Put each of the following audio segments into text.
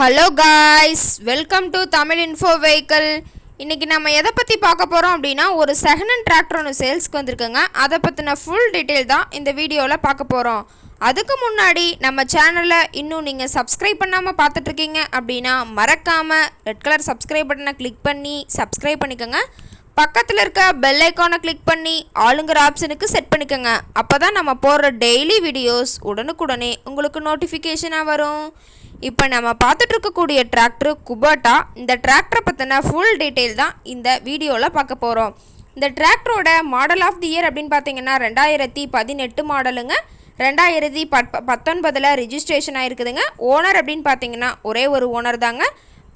Hello guys, welcome to Tamil info vehicle. இன்றைக்கி நம்ம எதை பற்றி பார்க்க போகிறோம் அப்படின்னா, ஒரு செகண்ட் ஹேண்ட் டிராக்டர் ஒன்று சேல்ஸ்க்கு வந்திருக்குங்க. அதை பற்றின ஃபுல் டீட்டெயில் தான் இந்த வீடியோவில் பார்க்க போகிறோம். அதுக்கு முன்னாடி நம்ம சேனலை இன்னும் நீங்கள் சப்ஸ்கிரைப் பண்ணாமல் பார்த்துட்ருக்கீங்க அப்படின்னா மறக்காமல் ரெட் கலர் சப்ஸ்கிரைப் பட்டனை கிளிக் பண்ணி சப்ஸ்கிரைப் பண்ணிக்கோங்க. பக்கத்தில் இருக்க பெல் ஐக்கானை கிளிக் பண்ணி ஆளுங்கிற ஆப்ஷனுக்கு செட் பண்ணிக்கோங்க. அப்போ தான் நம்ம போடுற டெய்லி வீடியோஸ் உடனுக்குடனே உங்களுக்கு நோட்டிஃபிகேஷனாக வரும். இப்போ நம்ம பார்த்துட்டு இருக்கக்கூடிய டிராக்டர் குபோட்டா. இந்த டிராக்டரை பற்றின ஃபுல் டீட்டெயில் தான் இந்த வீடியோவில் பார்க்க போகிறோம். இந்த டிராக்டரோட மாடல் ஆஃப் தி இயர் அப்படின்னு பார்த்தீங்கன்னா 2018 மாடலுங்க. 2019 ரிஜிஸ்ட்ரேஷன் ஆகிருக்குதுங்க. ஓனர் அப்படின்னு பார்த்தீங்கன்னா ஒரே ஒரு ஓனர் தாங்க.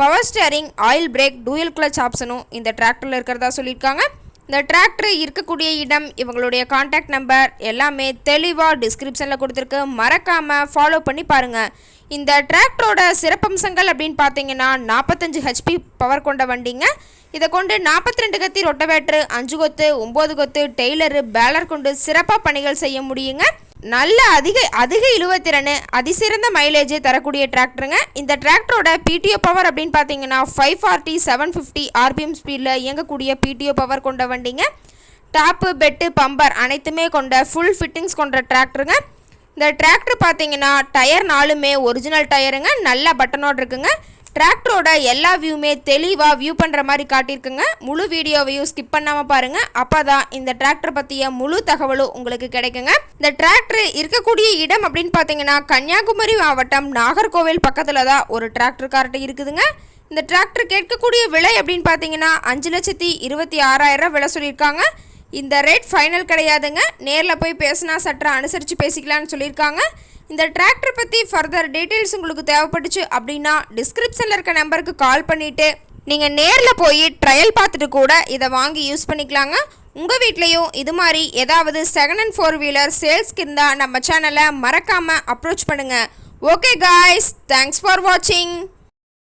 Power steering, oil break, dual clutch ஆப்ஷனும் இந்த டிராக்டரில் இருக்கிறதா சொல்லியிருக்காங்க. இந்த டிராக்டர் இருக்கக்கூடிய இடம், இவங்களுடைய கான்டாக்ட் நம்பர் எல்லாமே தெளிவாக டிஸ்கிரிப்ஷனில் கொடுத்துருக்கு. மறக்காமல் ஃபாலோ பண்ணி பாருங்கள். இந்த டிராக்டரோட சிறப்பம்சங்கள் அப்படின்னு பார்த்தீங்கன்னா 45 HP பவர் கொண்ட வண்டிங்க. இதை கொண்டு 42 கத்தி ரொட்டவேட்ரு, 5 கொத்து, 9 கொத்து, டெய்லரு, பேலர் கொண்டு சிறப்பாக பணிகள் செய்ய முடியுங்க. நல்ல அதிக இழுவத்திறன், அதிசிறந்த மைலேஜ் தரக்கூடிய டிராக்டருங்க. இந்த டிராக்டரோட பிடிஓ பவர் அப்படின்னு பார்த்தீங்கன்னா 540 750 RPM ஸ்பீடில் இயங்கக்கூடிய பிடிஓ பவர் கொண்ட வண்டிங்க. டாப்பு, பெட்டு, பம்பர் அனைத்துமே கொண்ட ஃபுல் ஃபிட்டிங்ஸ் கொண்ட டிராக்டருங்க. இந்த டிராக்டர் பார்த்தீங்கன்னா டயர் 4மே ஒரிஜினல் டயருங்க. நல்ல பட்டனோடு இருக்குங்க. டிராக்டரோட எல்லா வியூமே தெளிவாக வியூ பண்ணுற மாதிரி காட்டியிருக்குங்க. முழு வீடியோவையும் ஸ்கிப் பண்ணாமல் பாருங்கள். அப்போ தான் இந்த டிராக்டர் பற்றிய முழு தகவலும் உங்களுக்கு கிடைக்குங்க. இந்த டிராக்டர் இருக்கக்கூடிய இடம் அப்படின்னு பார்த்தீங்கன்னா கன்னியாகுமரி மாவட்டம் நாகர்கோவில் பக்கத்தில் தான் ஒரு டிராக்டர் கார்ட்டு இருக்குதுங்க. இந்த டிராக்டர் கேட்கக்கூடிய விலை அப்படின்னு பார்த்தீங்கன்னா 5,26,000 விலை சொல்லியிருக்காங்க. இந்த ரேட் ஃபைனல் கிடையாதுங்க. நேரில் போய் பேசினா சற்று அனுசரித்து பேசிக்கலான்னு சொல்லியிருக்காங்க. இந்த டிராக்டர் பற்றி ஃபர்தர் டீட்டெயில்ஸ் உங்களுக்கு தேவைப்பட்டுச்சு அப்படின்னா டிஸ்கிரிப்ஷனில் இருக்க நம்பருக்கு கால் பண்ணிவிட்டு நீங்கள் நேரில் போய் ட்ரையல் பார்த்துட்டு கூட இதை வாங்கி யூஸ் பண்ணிக்கலாங்க. உங்கள் வீட்லேயும் இது மாதிரி ஏதாவது செகண்ட் ஹேண்ட் 4 வீலர் சேல்ஸ்க்கு இருந்தால் நம்ம சேனலை மறக்காமல் அப்ரோச் பண்ணுங்கள். ஓகே காய்ஸ், தேங்க்ஸ் ஃபார் வாட்சிங்.